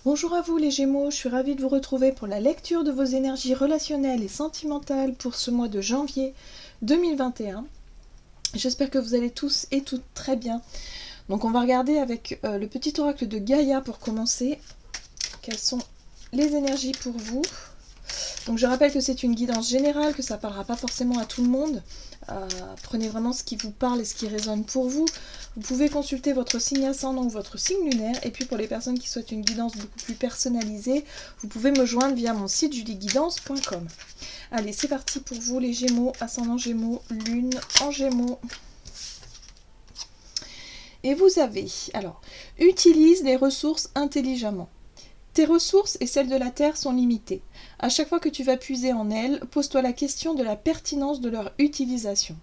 Bonjour à vous les Gémeaux, je suis ravie de vous retrouver pour la lecture de vos énergies relationnelles et sentimentales pour ce mois de janvier 2021. J'espère que vous allez tous et toutes très bien. Donc on va regarder avec le petit oracle de Gaïa pour commencer. Quelles sont les énergies pour vous? Donc je rappelle que c'est une guidance générale, que ça ne parlera pas forcément à tout le monde. Prenez vraiment ce qui vous parle et ce qui résonne pour vous. Vous pouvez consulter votre signe ascendant ou votre signe lunaire. Et puis pour les personnes qui souhaitent une guidance beaucoup plus personnalisée, vous pouvez me joindre via mon site julieguidance.com. Allez, c'est parti pour vous les Gémeaux, ascendant Gémeaux, lune en Gémeaux. Et vous avez, alors, utilise les ressources intelligemment. Tes ressources et celles de la Terre sont limitées. À chaque fois que tu vas puiser en elles, pose-toi la question de la pertinence de leur utilisation.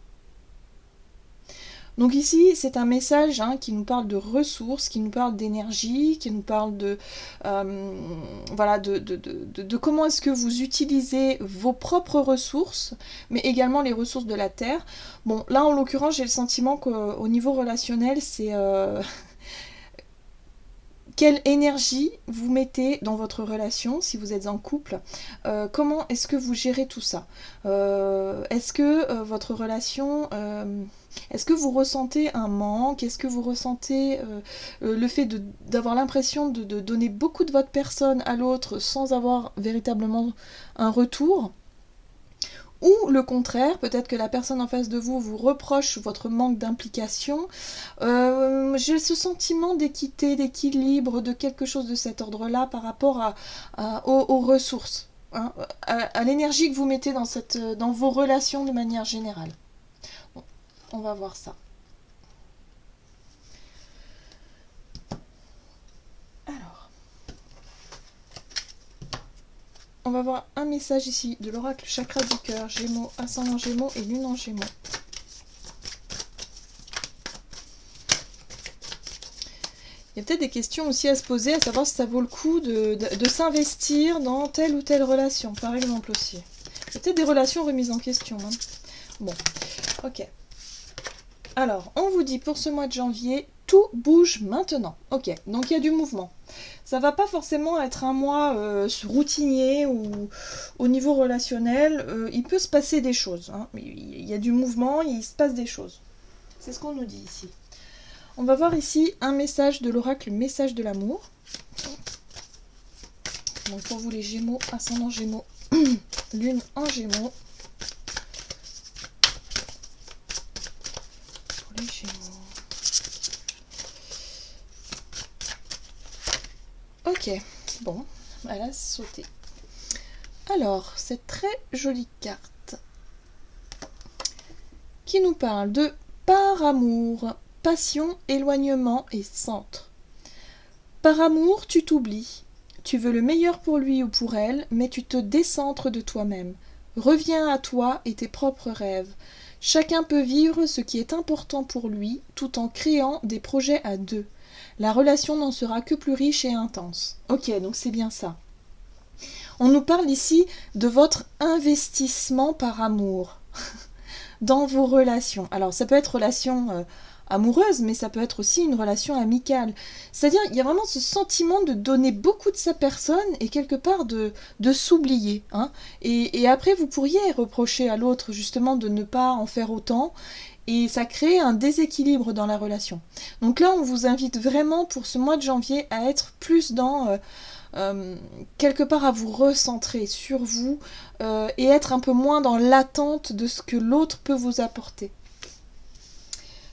Donc ici, c'est un message qui nous parle de ressources, qui nous parle d'énergie, qui nous parle de, voilà, de comment est-ce que vous utilisez vos propres ressources, mais également les ressources de la Terre. Bon, là, en l'occurrence, j'ai le sentiment qu'au niveau relationnel, c'est... quelle énergie vous mettez dans votre relation si vous êtes en couple, comment est-ce que vous gérez tout ça, est-ce que votre relation, est-ce que vous ressentez un manque, est-ce que vous ressentez le fait d'avoir l'impression de donner beaucoup de votre personne à l'autre sans avoir véritablement un retour? Ou le contraire, peut-être que la personne en face de vous vous reproche votre manque d'implication. J'ai ce sentiment d'équité, d'équilibre, de quelque chose de cet ordre-là par rapport aux ressources, à l'énergie que vous mettez dans vos relations de manière générale. Bon, on va voir ça. Alors, on va voir un message ici de l'oracle chakra du cœur, Gémeaux, ascendant Gémeaux et lune en Gémeaux. Il y a peut-être des questions aussi à se poser, à savoir si ça vaut le coup de s'investir dans telle ou telle relation, par exemple aussi. Il y a peut-être des relations remises en question. Bon, ok. Alors, on vous dit pour ce mois de janvier, tout bouge maintenant. Ok, donc il y a du mouvement. Ça va pas forcément être un mois routinier ou au niveau relationnel. Il peut se passer des choses. Il y a du mouvement, il se passe des choses. C'est ce qu'on nous dit ici. On va voir ici un message de l'oracle, message de l'amour. Donc pour vous les Gémeaux, ascendant Gémeaux, lune en Gémeaux. Pour les Gémeaux. Ok, bon, elle a sauté. Alors, cette très jolie carte qui nous parle de par amour, passion, éloignement et centre. Par amour, tu t'oublies. Tu veux le meilleur pour lui ou pour elle, mais tu te décentres de toi-même. Reviens à toi et tes propres rêves. Chacun peut vivre ce qui est important pour lui, tout en créant des projets à deux. La relation n'en sera que plus riche et intense. Ok, donc c'est bien ça. On nous parle ici de votre investissement par amour dans vos relations. Alors ça peut être relation amoureuse, mais ça peut être aussi une relation amicale. C'est-à-dire, il y a vraiment ce sentiment de donner beaucoup de sa personne et quelque part de s'oublier. Et après, vous pourriez reprocher à l'autre justement de ne pas en faire autant. Et ça crée un déséquilibre dans la relation. Donc là, on vous invite vraiment pour ce mois de janvier à être plus dans... quelque part à vous recentrer sur vous et être un peu moins dans l'attente de ce que l'autre peut vous apporter.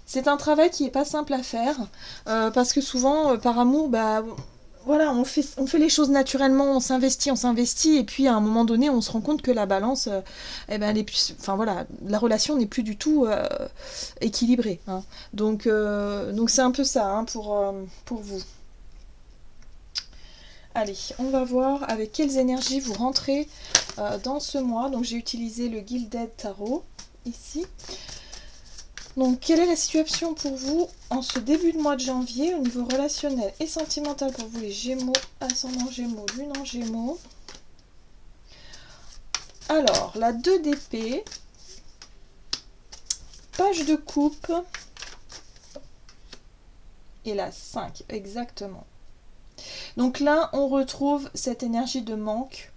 C'est un travail qui n'est pas simple à faire parce que souvent par amour, voilà, on fait les choses naturellement, on s'investit et puis à un moment donné on se rend compte que la balance, elle est plus, enfin voilà, la relation n'est plus du tout équilibrée. Donc c'est un peu ça pour vous. Allez, on va voir avec quelles énergies vous rentrez dans ce mois. Donc j'ai utilisé le Gilded Tarot ici. Donc quelle est la situation pour vous en ce début de mois de janvier au niveau relationnel et sentimental pour vous les Gémeaux, ascendant Gémeaux, lune en Gémeaux. Alors, la 2 d'épée, page de coupe et la 5, exactement. Donc là, on retrouve cette énergie de manque.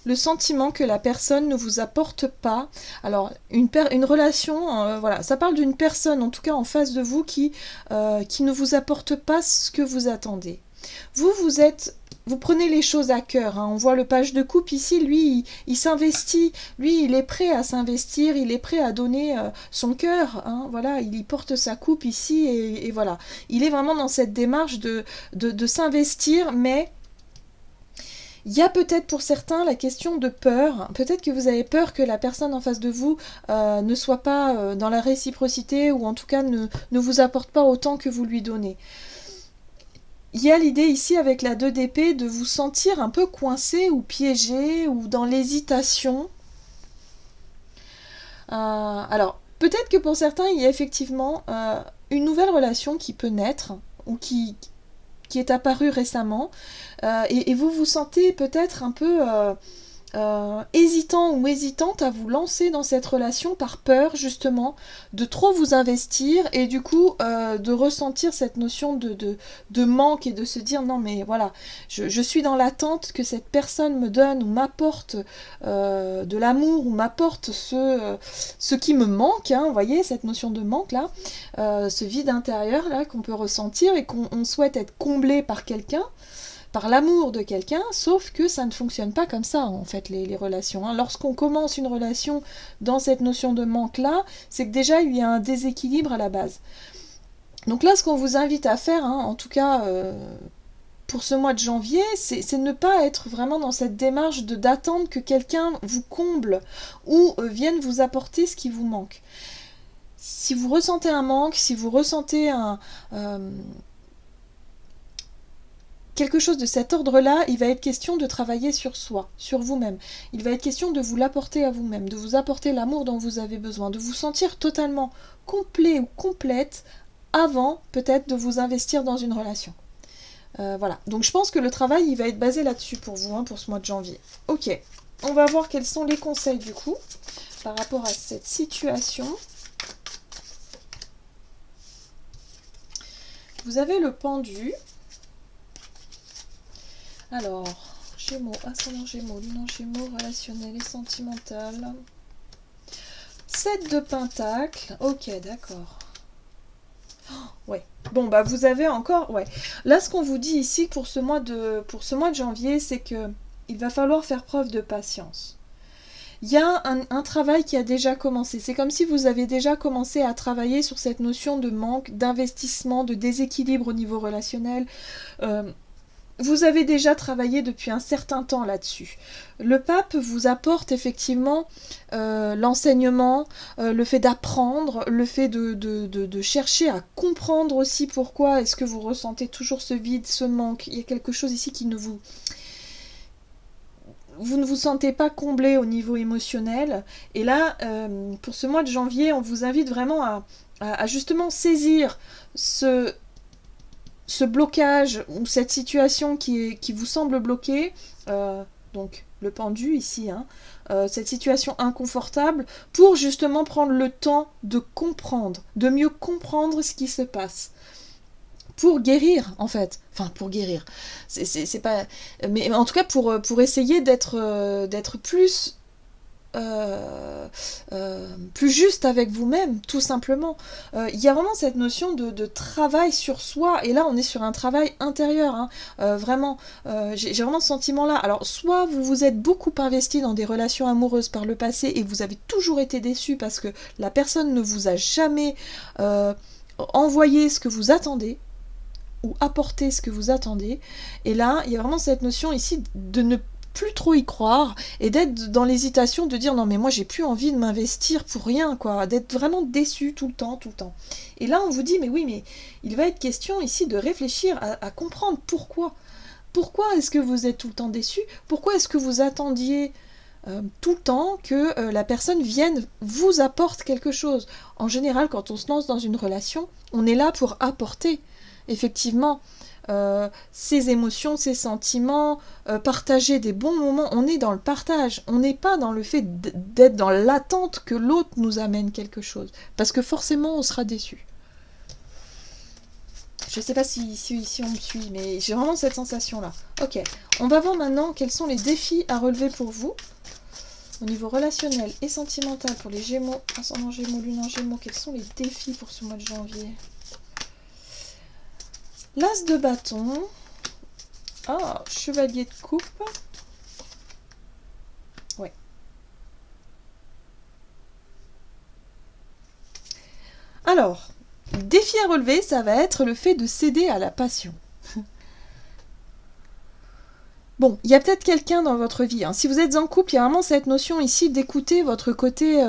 Le sentiment que la personne ne vous apporte pas. Alors, une relation, voilà, ça parle d'une personne, en tout cas en face de vous, qui ne vous apporte pas ce que vous attendez. Vous prenez les choses à cœur, hein. On voit le page de coupe ici, lui, il s'investit, lui, il est prêt à s'investir, il est prêt à donner son cœur, hein. Voilà, il y porte sa coupe ici, et voilà. Il est vraiment dans cette démarche de s'investir, mais il y a peut-être pour certains la question de peur. Peut-être que vous avez peur que la personne en face de vous ne soit pas dans la réciprocité, ou en tout cas ne vous apporte pas autant que vous lui donnez. Il y a l'idée ici avec la 2 d'épée de vous sentir un peu coincé ou piégé ou dans l'hésitation. Alors, peut-être que pour certains, il y a effectivement une nouvelle relation qui peut naître ou qui est apparue récemment, et vous vous sentez peut-être un peu hésitant ou hésitante à vous lancer dans cette relation par peur justement de trop vous investir, et du coup de ressentir cette notion de manque, et de se dire non mais voilà, je suis dans l'attente que cette personne me donne ou m'apporte de l'amour, ou m'apporte ce qui me manque, hein, vous voyez cette notion de manque là, ce vide intérieur là qu'on peut ressentir, et qu'on souhaite être comblé par quelqu'un, par l'amour de quelqu'un, sauf que ça ne fonctionne pas comme ça en fait les relations, hein. Lorsqu'on commence une relation dans cette notion de manque là, c'est que déjà il y a un déséquilibre à la base. Donc là, ce qu'on vous invite à faire, hein, en tout cas pour ce mois de janvier, c'est ne pas être vraiment dans cette démarche d'attendre que quelqu'un vous comble ou vienne vous apporter ce qui vous manque. Si vous ressentez un manque, si vous ressentez quelque chose de cet ordre-là, il va être question de travailler sur soi, sur vous-même. Il va être question de vous l'apporter à vous-même, de vous apporter l'amour dont vous avez besoin, de vous sentir totalement complet ou complète avant peut-être de vous investir dans une relation. Voilà, donc je pense que le travail il va être basé là-dessus pour vous, hein, pour ce mois de janvier. Ok, on va voir quels sont les conseils du coup par rapport à cette situation. Vous avez le pendu. Alors, Gémeaux, ascendant Gémeaux, lune en Gémeaux, relationnel et sentimental. 7 de Pentacles, ok, d'accord. Oh, ouais, bon, bah vous avez encore, ouais. Là, ce qu'on vous dit ici pour ce mois de janvier, c'est que il va falloir faire preuve de patience. Il y a un travail qui a déjà commencé. C'est comme si vous avez déjà commencé à travailler sur cette notion de manque, d'investissement, de déséquilibre au niveau relationnel. Vous avez déjà travaillé depuis un certain temps là-dessus. Le pape vous apporte effectivement l'enseignement, le fait d'apprendre, le fait de chercher à comprendre aussi pourquoi est-ce que vous ressentez toujours ce vide, ce manque. Il y a quelque chose ici qui ne vous... Vous ne vous sentez pas comblé au niveau émotionnel. Et là, pour ce mois de janvier, on vous invite vraiment à justement saisir ce blocage ou cette situation qui vous semble bloquée, donc le pendu ici, hein, cette situation inconfortable, pour justement prendre le temps de comprendre, de mieux comprendre ce qui se passe. Pour guérir, en fait. Enfin, pour guérir. C'est pas... Mais en tout cas, pour essayer d'être plus... plus juste avec vous-même, tout simplement. Il y a vraiment cette notion de travail sur soi, et là on est sur un travail intérieur, hein. Vraiment, j'ai vraiment ce sentiment-là. Alors, soit vous vous êtes beaucoup investi dans des relations amoureuses par le passé, et vous avez toujours été déçu parce que la personne ne vous a jamais envoyé ce que vous attendez, ou apporté ce que vous attendez, et là, il y a vraiment cette notion ici de ne plus trop y croire, et d'être dans l'hésitation de dire non mais moi j'ai plus envie de m'investir pour rien, quoi, d'être vraiment déçu tout le temps. Et là on vous dit mais oui, mais il va être question ici de réfléchir à comprendre pourquoi est-ce que vous êtes tout le temps déçu, pourquoi est-ce que vous attendiez tout le temps que la personne vienne vous apporte quelque chose. En général, quand on se lance dans une relation, on est là pour apporter effectivement ses émotions, ses sentiments, partager des bons moments. On est dans le partage, on n'est pas dans le fait d'être dans l'attente que l'autre nous amène quelque chose, parce que forcément on sera déçu. Je sais pas si on me suit, mais j'ai vraiment cette sensation-là. Ok, on va voir maintenant quels sont les défis à relever pour vous. Au niveau relationnel et sentimental pour les Gémeaux, ascendant Gémeaux, lune en Gémeaux, quels sont les défis pour ce mois de janvier? L'As de bâton. Ah, chevalier de coupe. Ouais. Alors, défi à relever, ça va être le fait de céder à la passion. Bon, il y a peut-être quelqu'un dans votre vie. Hein. Si vous êtes en couple, il y a vraiment cette notion ici d'écouter votre côté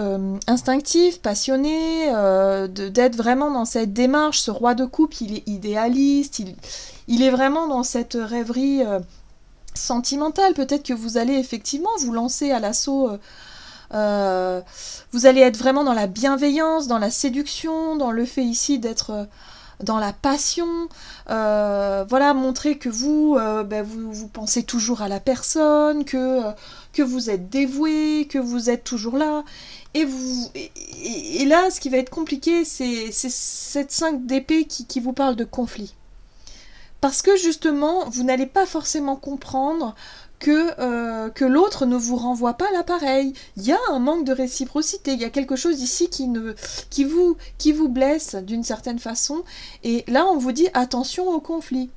instinctif, passionné, d'être vraiment dans cette démarche. Ce roi de couple, il est idéaliste, il est vraiment dans cette rêverie sentimentale. Peut-être que vous allez effectivement vous lancer à l'assaut. Vous allez être vraiment dans la bienveillance, dans la séduction, dans le fait ici d'être... dans la passion, voilà, montrer que vous pensez toujours à la personne, que vous êtes dévoué, que vous êtes toujours là. Et là, ce qui va être compliqué, c'est cette 5 d'épée qui vous parle de conflit. Parce que justement, vous n'allez pas forcément comprendre que l'autre ne vous renvoie pas l'appareil. Il y a un manque de réciprocité, il y a quelque chose ici qui vous blesse d'une certaine façon. Et là, on vous dit attention au conflit.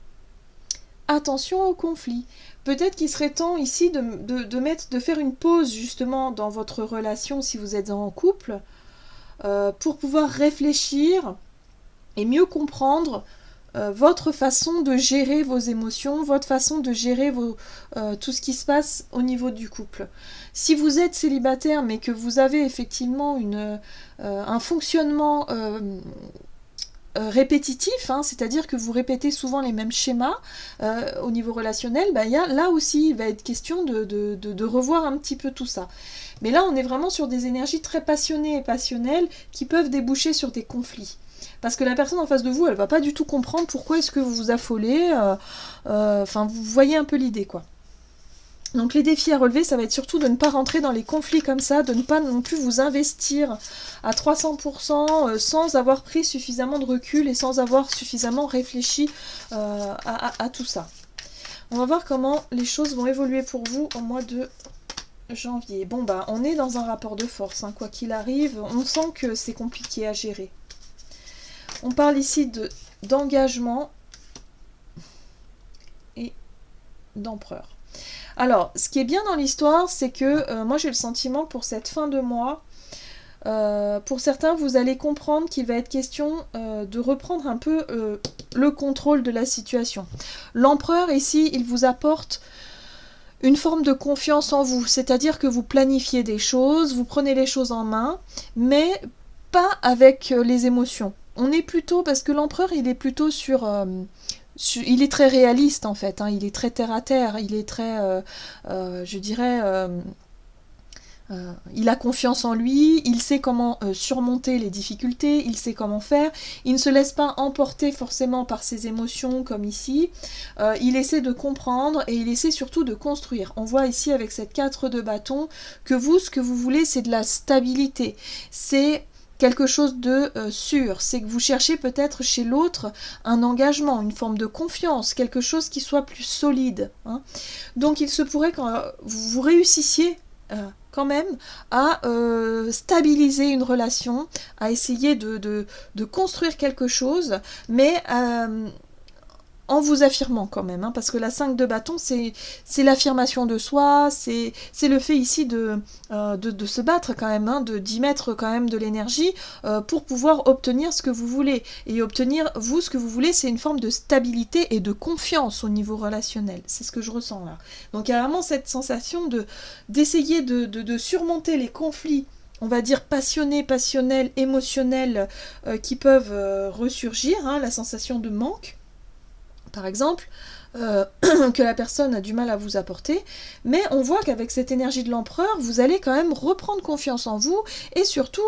Attention au conflit. Peut-être qu'il serait temps ici de faire une pause justement dans votre relation si vous êtes en couple pour pouvoir réfléchir et mieux comprendre votre façon de gérer vos émotions, votre façon de gérer tout ce qui se passe au niveau du couple. Si vous êtes célibataire mais que vous avez effectivement un fonctionnement répétitif, hein, c'est-à-dire que vous répétez souvent les mêmes schémas au niveau relationnel, là aussi il va être question de revoir un petit peu tout ça. Mais là on est vraiment sur des énergies très passionnées et passionnelles qui peuvent déboucher sur des conflits. Parce que la personne en face de vous, elle va pas du tout comprendre pourquoi est-ce que vous vous affolez. Vous voyez un peu l'idée, quoi. Donc les défis à relever, ça va être surtout de ne pas rentrer dans les conflits comme ça, de ne pas non plus vous investir à 300% sans avoir pris suffisamment de recul et sans avoir suffisamment réfléchi à tout ça. On va voir comment les choses vont évoluer pour vous au mois de janvier. Bon, on est dans un rapport de force, hein, quoi qu'il arrive. On sent que c'est compliqué à gérer. On parle ici d'engagement et d'empereur. Alors, ce qui est bien dans l'histoire, c'est que moi j'ai le sentiment que pour cette fin de mois, pour certains, vous allez comprendre qu'il va être question de reprendre un peu le contrôle de la situation. L'empereur ici, il vous apporte une forme de confiance en vous, c'est-à-dire que vous planifiez des choses, vous prenez les choses en main, mais pas avec les émotions. On est plutôt, parce que l'empereur, il est plutôt il est très réaliste en fait, hein, il est très terre à terre, il est très, il a confiance en lui, il sait comment surmonter les difficultés, il sait comment faire, il ne se laisse pas emporter forcément par ses émotions comme ici, il essaie de comprendre et il essaie surtout de construire. On voit ici avec cette 4 de bâton que vous, ce que vous voulez, c'est de la stabilité, c'est quelque chose de sûr, c'est que vous cherchez peut-être chez l'autre un engagement, une forme de confiance, quelque chose qui soit plus solide. Hein. Donc il se pourrait que vous réussissiez quand même à stabiliser une relation, à essayer de construire quelque chose, mais en vous affirmant quand même, hein, parce que la 5 de bâton, c'est l'affirmation de soi, c'est le fait ici de se battre quand même, hein, d'y mettre quand même de l'énergie pour pouvoir obtenir ce que vous voulez. Et obtenir, vous, ce que vous voulez, c'est une forme de stabilité et de confiance au niveau relationnel. C'est ce que je ressens là. Donc il y a vraiment cette sensation d'essayer de surmonter les conflits, on va dire passionnés, passionnels, émotionnels qui peuvent ressurgir, hein, la sensation de manque, par exemple, que la personne a du mal à vous apporter, mais on voit qu'avec cette énergie de l'empereur, vous allez quand même reprendre confiance en vous et surtout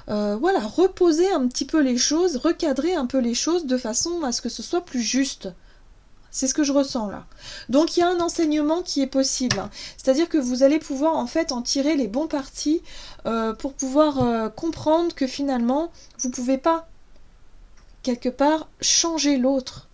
reposer un petit peu les choses, recadrer un peu les choses de façon à ce que ce soit plus juste. C'est ce que je ressens là. Donc il y a un enseignement qui est possible, hein. C'est-à-dire que vous allez pouvoir en fait en tirer les bons partis pour pouvoir comprendre que finalement vous ne pouvez pas quelque part changer l'autre.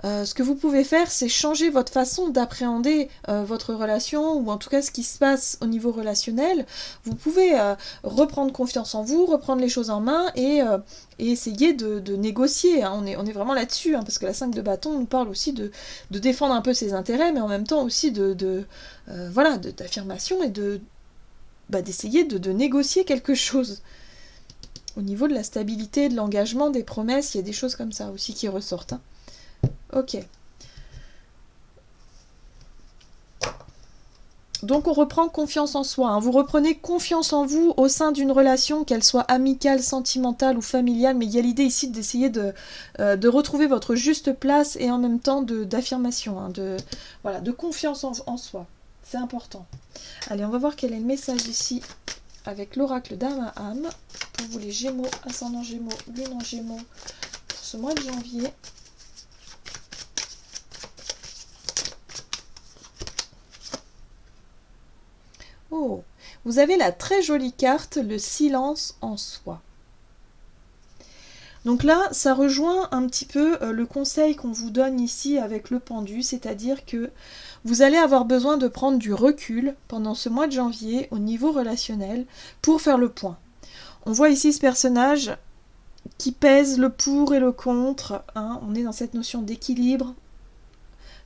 Ce que vous pouvez faire, c'est changer votre façon d'appréhender votre relation, ou en tout cas ce qui se passe au niveau relationnel. Vous pouvez reprendre confiance en vous, reprendre les choses en main et essayer de négocier. Hein. On est vraiment là-dessus, hein, parce que la 5 de bâton nous parle aussi de défendre un peu ses intérêts, mais en même temps aussi d'affirmation et d'essayer de négocier quelque chose. Au niveau de la stabilité, de l'engagement, des promesses, il y a des choses comme ça aussi qui ressortent. Hein. Ok. Donc on reprend confiance en soi. Hein. Vous reprenez confiance en vous au sein d'une relation, qu'elle soit amicale, sentimentale ou familiale, mais il y a l'idée ici d'essayer de retrouver votre juste place et en même temps d'affirmation, hein, de confiance en soi. C'est important. Allez, on va voir quel est le message ici avec l'oracle d'âme à âme pour vous les Gémeaux, ascendant Gémeaux, lune en Gémeaux pour ce mois de janvier. Oh, vous avez la très jolie carte, le silence en soi. Donc là, ça rejoint un petit peu le conseil qu'on vous donne ici avec le pendu, c'est-à-dire que vous allez avoir besoin de prendre du recul pendant ce mois de janvier au niveau relationnel pour faire le point. On voit ici ce personnage qui pèse le pour et le contre. Hein. On est dans cette notion d'équilibre,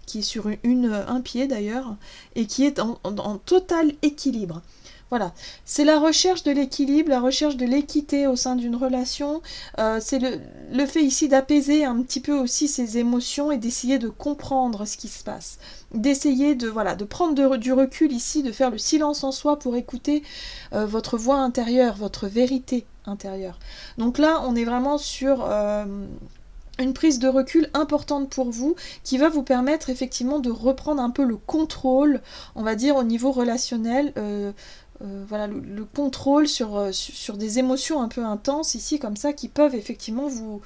qui est sur un pied d'ailleurs, et qui est en total équilibre. Voilà, c'est la recherche de l'équilibre, la recherche de l'équité au sein d'une relation, c'est le fait ici d'apaiser un petit peu aussi ses émotions et d'essayer de comprendre ce qui se passe, d'essayer de prendre du recul ici, de faire le silence en soi pour écouter votre voix intérieure, votre vérité intérieure. Donc là, on est vraiment sur une prise de recul importante pour vous qui va vous permettre effectivement de reprendre un peu le contrôle, on va dire au niveau relationnel, le contrôle sur des émotions un peu intenses ici comme ça qui peuvent effectivement vous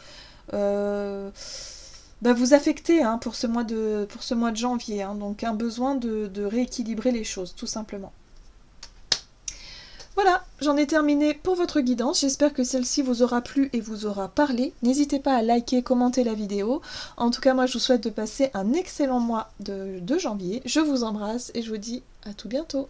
affecter hein, pour ce mois de janvier. Hein, donc un besoin de rééquilibrer les choses tout simplement. Voilà, j'en ai terminé pour votre guidance. J'espère que celle-ci vous aura plu et vous aura parlé. N'hésitez pas à liker, commenter la vidéo. En tout cas, moi, je vous souhaite de passer un excellent mois de janvier. Je vous embrasse et je vous dis à tout bientôt.